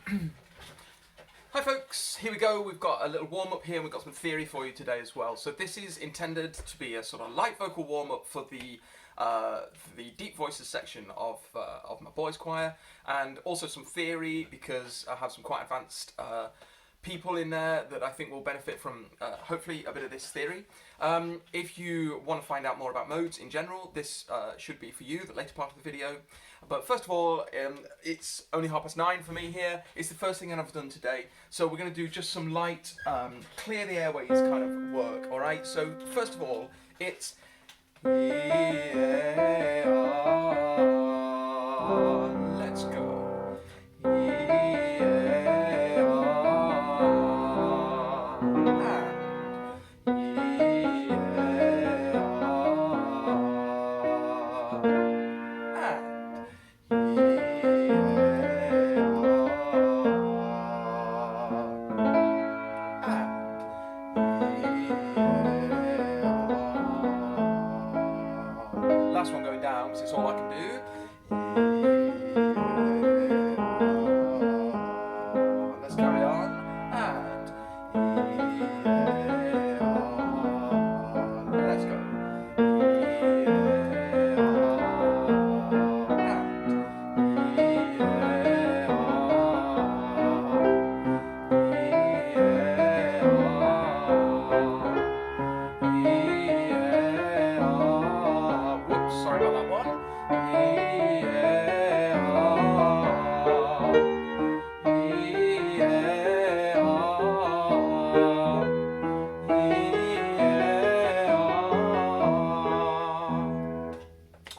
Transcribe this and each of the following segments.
Hi folks, here we go. We've got a little warm-up here and we've got some theory for you today as well. So this is intended to be a sort of light vocal warm-up for the deep voices section of my boys choir, and also some theory because I have some quite advanced people in there that I think will benefit from hopefully a bit of this theory. If you want to find out more about modes in general, this should be for you, the later part of the video. But first of all, it's only 9:30 for me here. It's the first thing that I've done today. So we're going to do just some light, clear the airways kind of work, alright? So first of all, it's let's go. Last one going down because it's all I can do. Let's carry on. And let's go. Sorry about that one.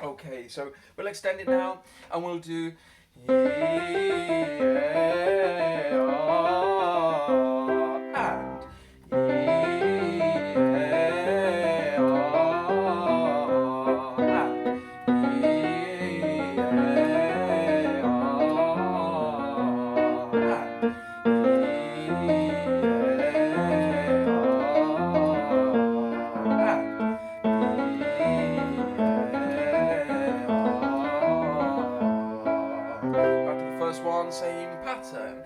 Okay, so we'll extend it now and we'll do one, same pattern.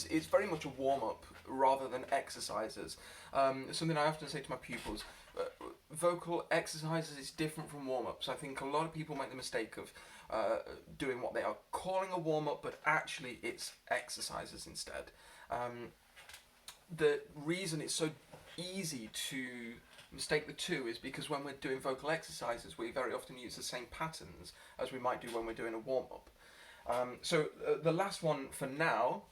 It's very much a warm-up rather than exercises. Something I often say to my pupils, vocal exercises is different from warm-ups. I think a lot of people make the mistake of doing what they are calling a warm-up, but actually it's exercises instead. The reason it's so easy to mistake the two is because when we're doing vocal exercises, we very often use the same patterns as we might do when we're doing a warm-up. So the last one for now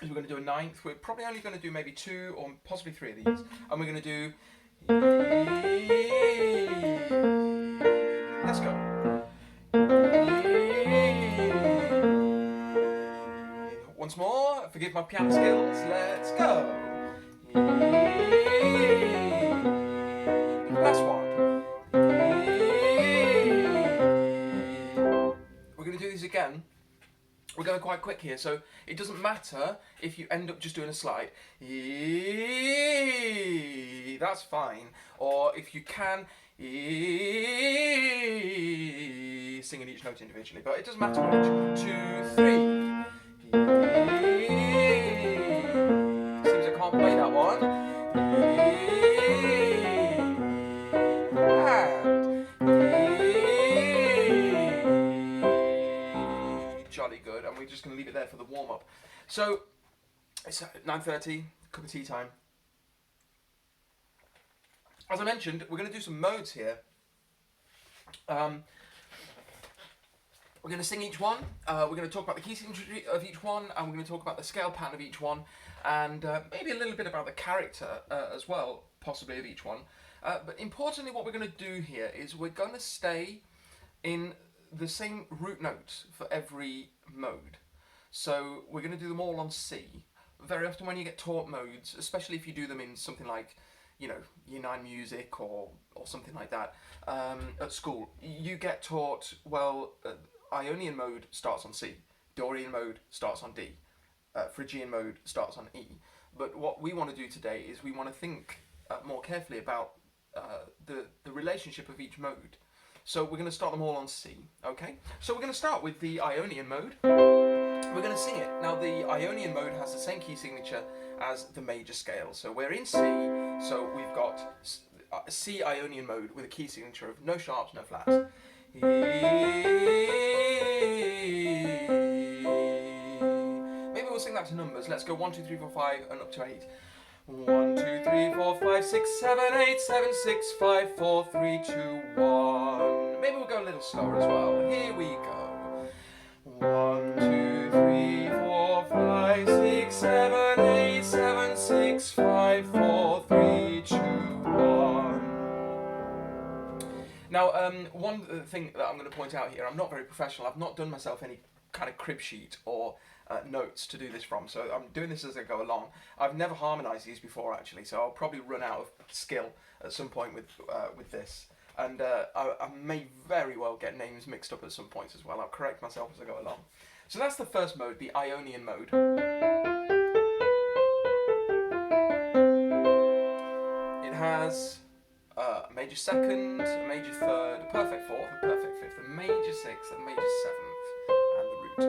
is we're going to do a ninth. We're probably only going to do maybe 2 or possibly 3 of these, and we're going to do. Let's go. Once more. Forgive my piano skills. Let's go. Last one. We're going to do these again. We're going quite quick here, so it doesn't matter if you end up just doing a slide. That's fine. Or if you can, singing each note individually, but it doesn't matter which. 2, 3. Seems I can't play that one. Jolly good, and we're just going to leave it there for the warm-up. So it's 9:30, cup of tea time. As I mentioned, we're going to do some modes here. We're going to sing each one, we're going to talk about the key signature of each one, and we're going to talk about the scale pattern of each one, and maybe a little bit about the character as well, possibly, of each one. But importantly, what we're going to do here is we're going to stay in the same root note for every mode. So we're going to do them all on C. Very often when you get taught modes, especially if you do them in something like, you know, Year 9 music or something like that, at school, you get taught, well, Ionian mode starts on C, Dorian mode starts on D, Phrygian mode starts on E. But what we want to do today is we want to think more carefully about the relationship of each mode. So we're going to start them all on C, okay? So we're going to start with the Ionian mode. We're going to sing it. Now the Ionian mode has the same key signature as the major scale. So we're in C, so we've got C Ionian mode with a key signature of no sharps, no flats. Maybe we'll sing that to numbers. Let's go 1, 2, 3, 4, 5 and up to 8. 1, 2, 3, 4, 5, 6, 7, 8, 7, 6, 5, 4, 3, 2, 1. Maybe we'll go a little slower as well. Here we go. 1, 2, 3, 4, 5, 6, 7, 8, 7, 6, 5, 4, 3, 2, 1. Now, one thing that I'm going to point out here, I'm not very professional. I've not done myself any kind of crib sheet or notes to do this from, so I'm doing this as I go along. I've never harmonised these before actually, so I'll probably run out of skill at some point with this, and I may very well get names mixed up at some point as well. I'll correct myself as I go along. So that's the first mode, the Ionian mode. It has a major second, a major third, a perfect fourth, a perfect fifth, a major sixth, a major seventh, and the root.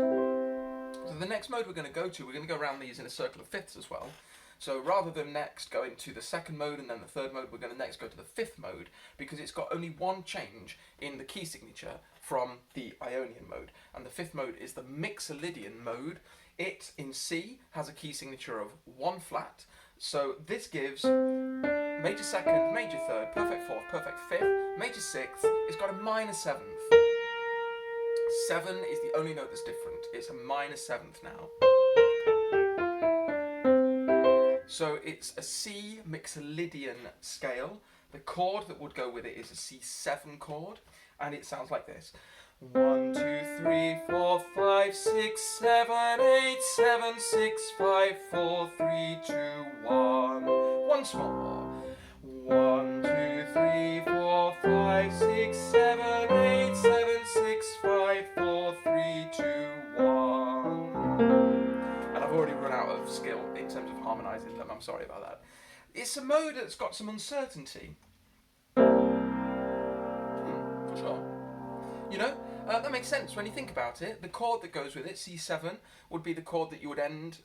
So the next mode we're going to go around these in a circle of fifths as well. So rather than next go into the second mode and then the third mode, we're going to next go to the fifth mode, because it's got only one change in the key signature from the Ionian mode. And the fifth mode is the Lydian mode. It, in C, has a key signature of 1 flat. So this gives major second, major third, perfect fourth, perfect fifth, major sixth. It's got a minor seventh. 7 is the only note that's different. It's a minor seventh now. So it's a C Lydian scale. The chord that would go with it is a C7 chord, and it sounds like this. 1, 2, 3, 4, 5, 6, 7, 8, 7, 6, 5, 4, 3, 2, 1. Once more. 1, 2, 3, 4, 5, 6, 7, 8, 7, 6, 5, 4, 3, 2, 1. And I've already run out of skill in terms of harmonising them. I'm sorry about that. It's a mode that's got some uncertainty. For sure. You know, that makes sense when you think about it. The chord that goes with it, C7, would be the chord that you would end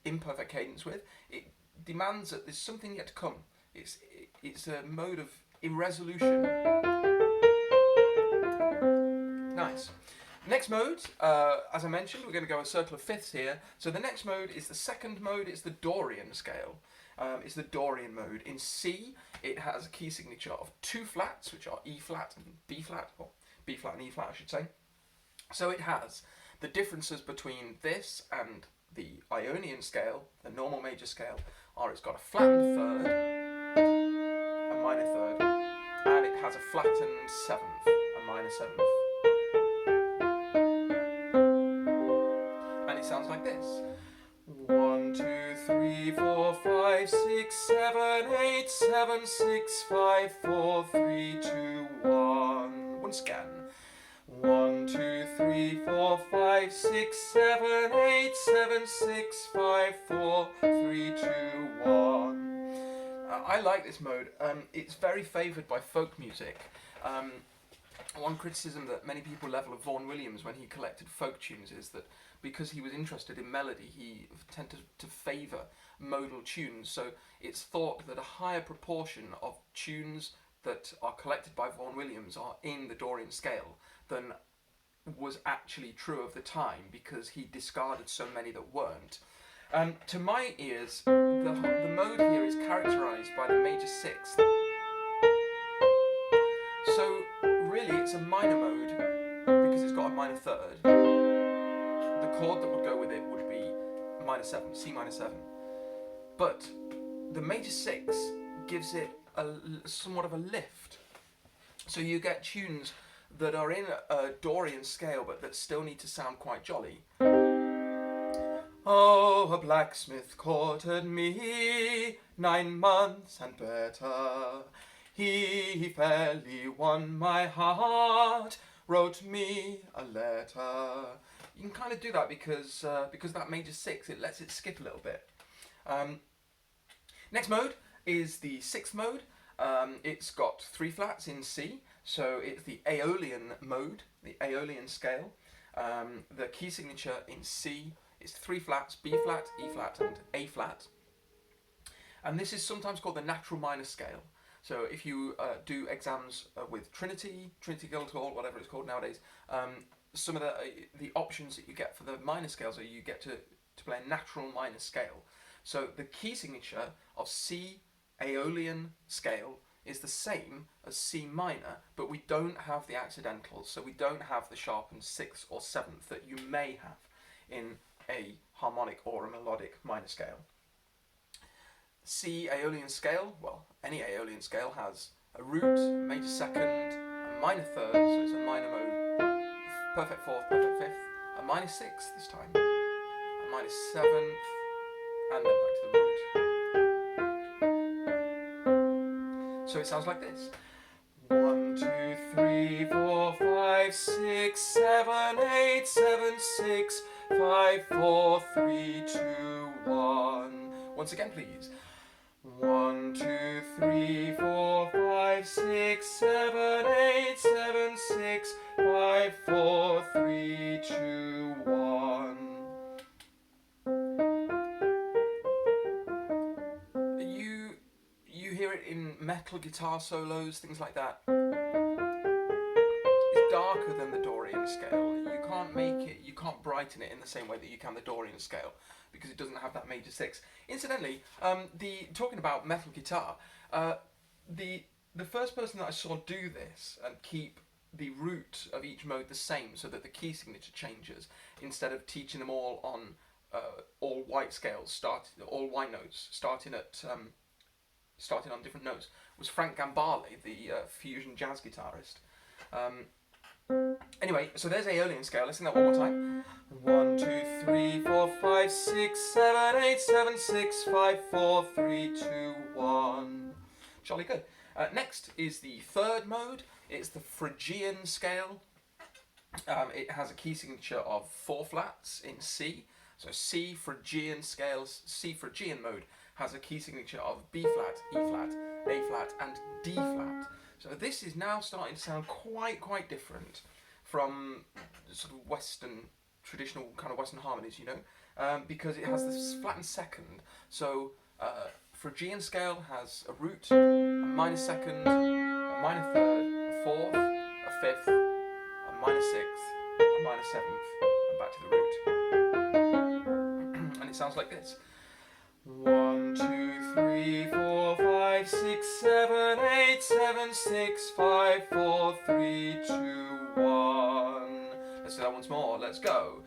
imperfect cadence with. It demands that there's something yet to come. It's a mode of irresolution. Nice. Next mode, as I mentioned, we're going to go a circle of fifths here. So the next mode is the second mode. It's the Dorian scale. It's the Dorian mode. In C, it has a key signature of 2 flats, which are E flat and B flat, or B flat and E flat, I should say. So it has the differences between this and the Ionian scale, the normal major scale, are it's got a flattened third, a minor third, and it has a flattened seventh, a minor seventh. And it sounds like this. 1, 2, 3, 4, 5, 6, 7, 8, 7, 6, 5, 4, 3, 2, 1. Once again. 1, 2, 3, 4, 5, 6, 7, 8, 7, 6, 5, 4, 3, 2, 1. I like this mode. It's very favoured by folk music. One criticism that many people level of Vaughan Williams when he collected folk tunes is that because he was interested in melody, he tended to favour modal tunes. So it's thought that a higher proportion of tunes that are collected by Vaughan Williams are in the Dorian scale than was actually true of the time, because he discarded so many that weren't. To my ears, the mode here is characterised by the major sixth. So really it's a minor mode because it's got a minor third. The chord that would go with it would be minor 7, C minor 7. But the major 6 gives it somewhat of a lift. So you get tunes that are in a Dorian scale, but that still need to sound quite jolly. Oh, a blacksmith courted me 9 months and better. He fairly won my heart, wrote me a letter. You can kind of do that because that major 6, it lets it skip a little bit. Next mode is the 6th mode. It's got 3 flats in C, so it's the Aeolian mode, the Aeolian scale. The key signature in C is 3 flats, B flat, E flat, and A flat. And this is sometimes called the natural minor scale. So if you do exams with Trinity Guildhall, whatever it's called nowadays, some of the options that you get for the minor scales are you get to play a natural minor scale. So the key signature of C Aeolian scale is the same as C minor, but we don't have the accidentals, so we don't have the sharpened 6th or 7th that you may have in a harmonic or a melodic minor scale. C Aeolian scale, well, any Aeolian scale has a root, a major 2nd, a minor 3rd, so it's a minor mode, perfect 4th, perfect 5th, a minor 6th this time, a minor 7th, and then back to the root. So it sounds like this. 1, 2, 3, 4, 5, 6, 7, 8, 7, 6, 5, 4, 3, 2, 1. Once again, please. 1, 2, 3, 4, 5, 6, 7, 8, 7, 6, 5, 4, 3, 2, 1. You hear it in metal guitar solos, things like that. It's darker than the Dorian scale. You can't brighten it in the same way that you can the Dorian scale, because it doesn't have that major 6. Incidentally, talking about metal guitar, the first person that I saw do this and keep the root of each mode the same so that the key signature changes, instead of teaching them all on all white scales, all white notes, starting on different notes, was Frank Gambale, the fusion jazz guitarist. Anyway, so there's Aeolian scale. Let's sing that one more time. 1, 2, 3, 4, 5, 6, 7, 8, 7, 6, 5, 4, 3, 2, 1. Jolly good. Next is the 3rd mode. It's the Phrygian scale. It has a key signature of 4 flats in C. So C Phrygian scales, C Phrygian mode has a key signature of B flat, E flat, A flat, and D flat. So this is now starting to sound quite different from sort of traditional kind of Western harmonies, you know, because it has this flattened 2nd. So Phrygian scale has a root, a minor 2nd, a minor 3rd, a 4th, a 5th, a minor 6th, a minor 7th, and back to the root. And it sounds like this. 1, 2, 3, 4, 5, 6, 7, 8, 7, 6, 5, 4, 3, 2, 1. Let's do that once more. Let's go.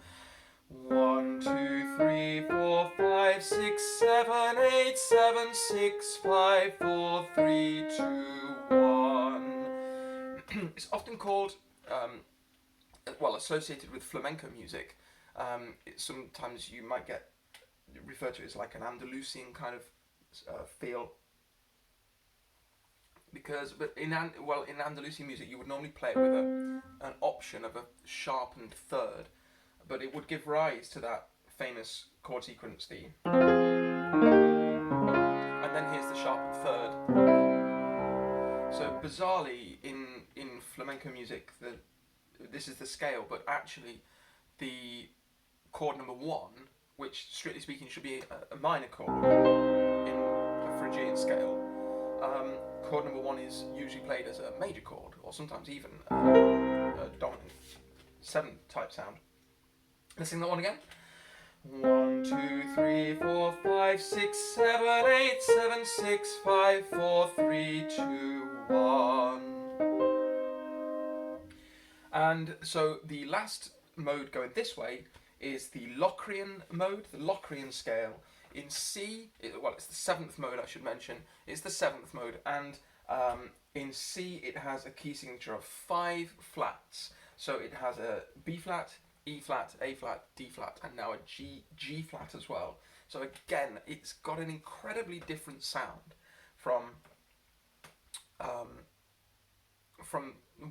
1, 2, 3, 4, 5, 6, 7, 8, 7, 6, 5, 4, 3, 2, 1. It's often called, associated with flamenco music. Sometimes you might get referred to it as like an Andalusian kind of feel. But in Andalusian music you would normally play it with an option of a sharpened 3rd, but it would give rise to that famous chord sequence, and then here's the sharpened 3rd. So bizarrely, in flamenco music, this is the scale, but actually the chord number 1, which strictly speaking should be a minor chord in a Phrygian scale, chord number 1 is usually played as a major chord, or sometimes even a dominant 7th type sound. Let's sing that one again. 1, 2, 3, 4, 5, 6, 7, 8, 7, 6, 5, 4, 3, 2, 1. And so the last mode going this way is the Locrian mode. The Locrian scale In C, it's the 7th mode, I should mention. It's the 7th mode, and in C it has a key signature of 5 flats. So it has a B flat, E flat, A flat, D flat, and now a G flat as well. So again, it's got an incredibly different sound from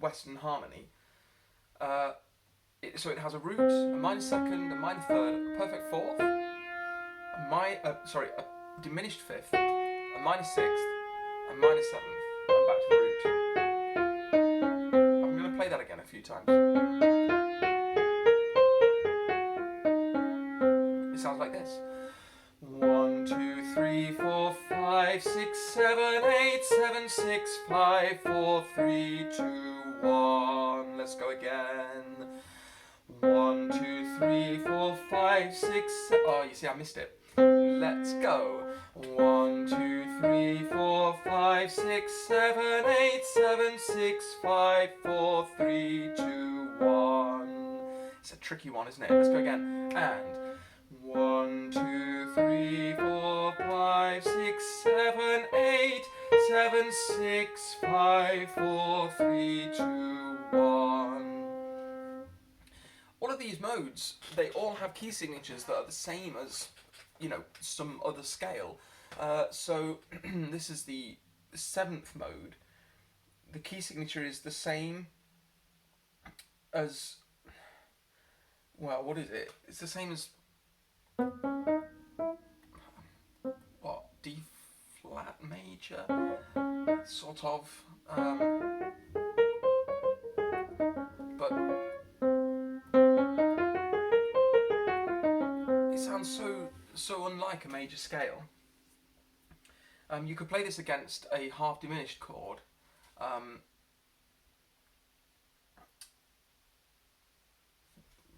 Western harmony. So it has a root, a minor second, a minor third, a perfect fourth, a diminished fifth, a minor sixth, a minor seventh, and back to the root. I'm going to play that again a few times. It sounds like this. 1, 2, 3, 4, 5, 6, 7, 8, 7, 6, 5, 4, 3, 2, 1. Let's go again. 1, 2, 3, 4, 5, 6, 7. Oh, you see, I missed it. Let's go. 1, 2, 3, 4, 5, 6, 7, 8, 7, 6, 5, 4, 3, 2, 1. It's a tricky one, isn't it? Let's go again. And 1, 2, 3, 4, 5, 6, 7, 8, 7, 6, 5, 4, 3, 2, 1. All of these modes, they all have key signatures that are the same as, some other scale. So this is the 7th mode. The key signature is the same as, well, what is it? It's the same as, what, D flat major, sort of, but it sounds so unlike a major scale. You could play this against a half diminished chord.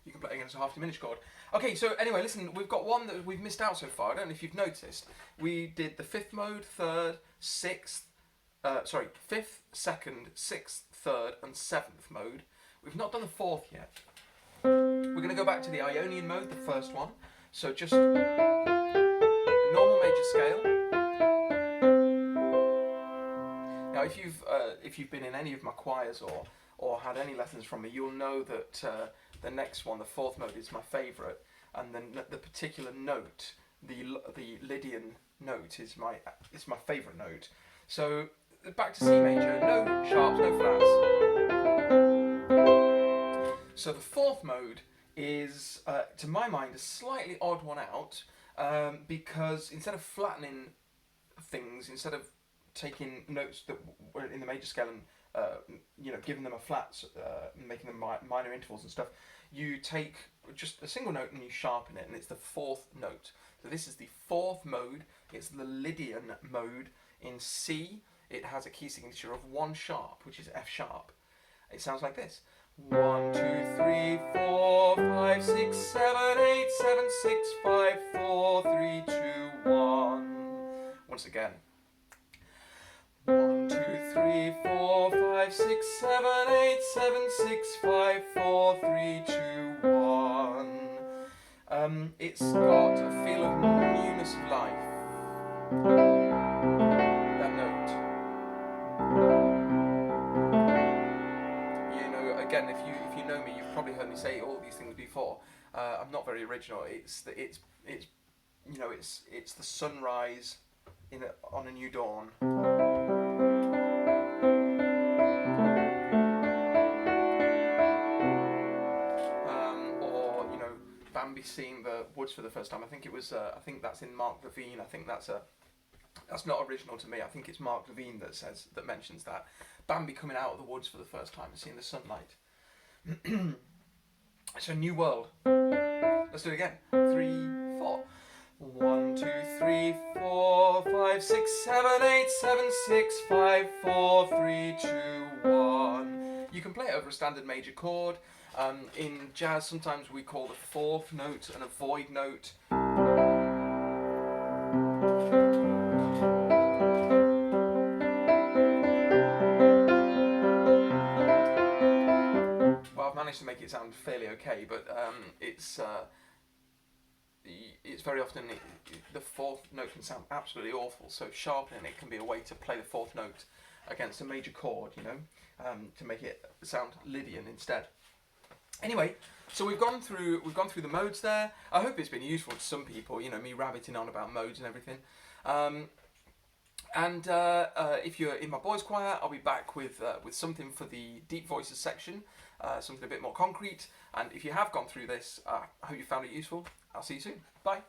You can play it against a half diminished chord. Okay, so anyway, listen, we've got one that we've missed out so far. I don't know if you've noticed. We did the 5th mode, 3rd, 6th, 5th, 2nd, 6th, 3rd, and 7th mode. We've not done the 4th yet. We're going to go back to the Ionian mode, the first one. So just a normal major scale. Now, if you've been in any of my choirs or had any lessons from me, you'll know that the next one, the 4th mode, is my favourite, and then the particular note, the Lydian note, is my favourite note. So back to C major, no sharps, no flats. So the 4th mode is, to my mind, a slightly odd one out, because instead of flattening things, instead of taking notes that were in the major scale and giving them a flat, making them minor intervals and stuff, you take just a single note and you sharpen it, and it's the 4th note. So this is the 4th mode. It's the Lydian mode. In C, it has a key signature of 1 sharp, which is F sharp. It sounds like this. 1, 2, 3, 4, 5, 6, 7, 8, 7, 6, 5, 4, 3, 2, 1. Once again. 1, 2, 3, 4, 5, 6, 7, 8, 7, 6, 5, 4, 3, 2, 1. It's got a feel of newness of life. That note. Again, if you know me, you've probably heard me say all these things before. I'm not very original. It's the sunrise on a new dawn. Bambi seeing the woods for the first time. I think that's in Mark Levine. I think that's not original to me. I think it's Mark Levine that mentions that. Bambi coming out of the woods for the first time and seeing the sunlight. So new world. Let's do it again. 3, 4. 1, 2, 3, 4, 5, 6, 7, 8, 7, 6, 5, 4, 3, 2, 1. You can play it over a standard major chord. In jazz, sometimes we call the 4th note an avoid note. Well, I've managed to make it sound fairly okay, but it's it's very often the fourth note can sound absolutely awful. So sharpening it can be a way to play the fourth note against a major chord, you know, to make it sound Lydian instead. Anyway, so we've gone through the modes there. I hope it's been useful to some people. You know, me rabbiting on about modes and everything. If you're in my boys' choir, I'll be back with something for the deep voices section, something a bit more concrete. And if you have gone through this, I hope you found it useful. I'll see you soon. Bye.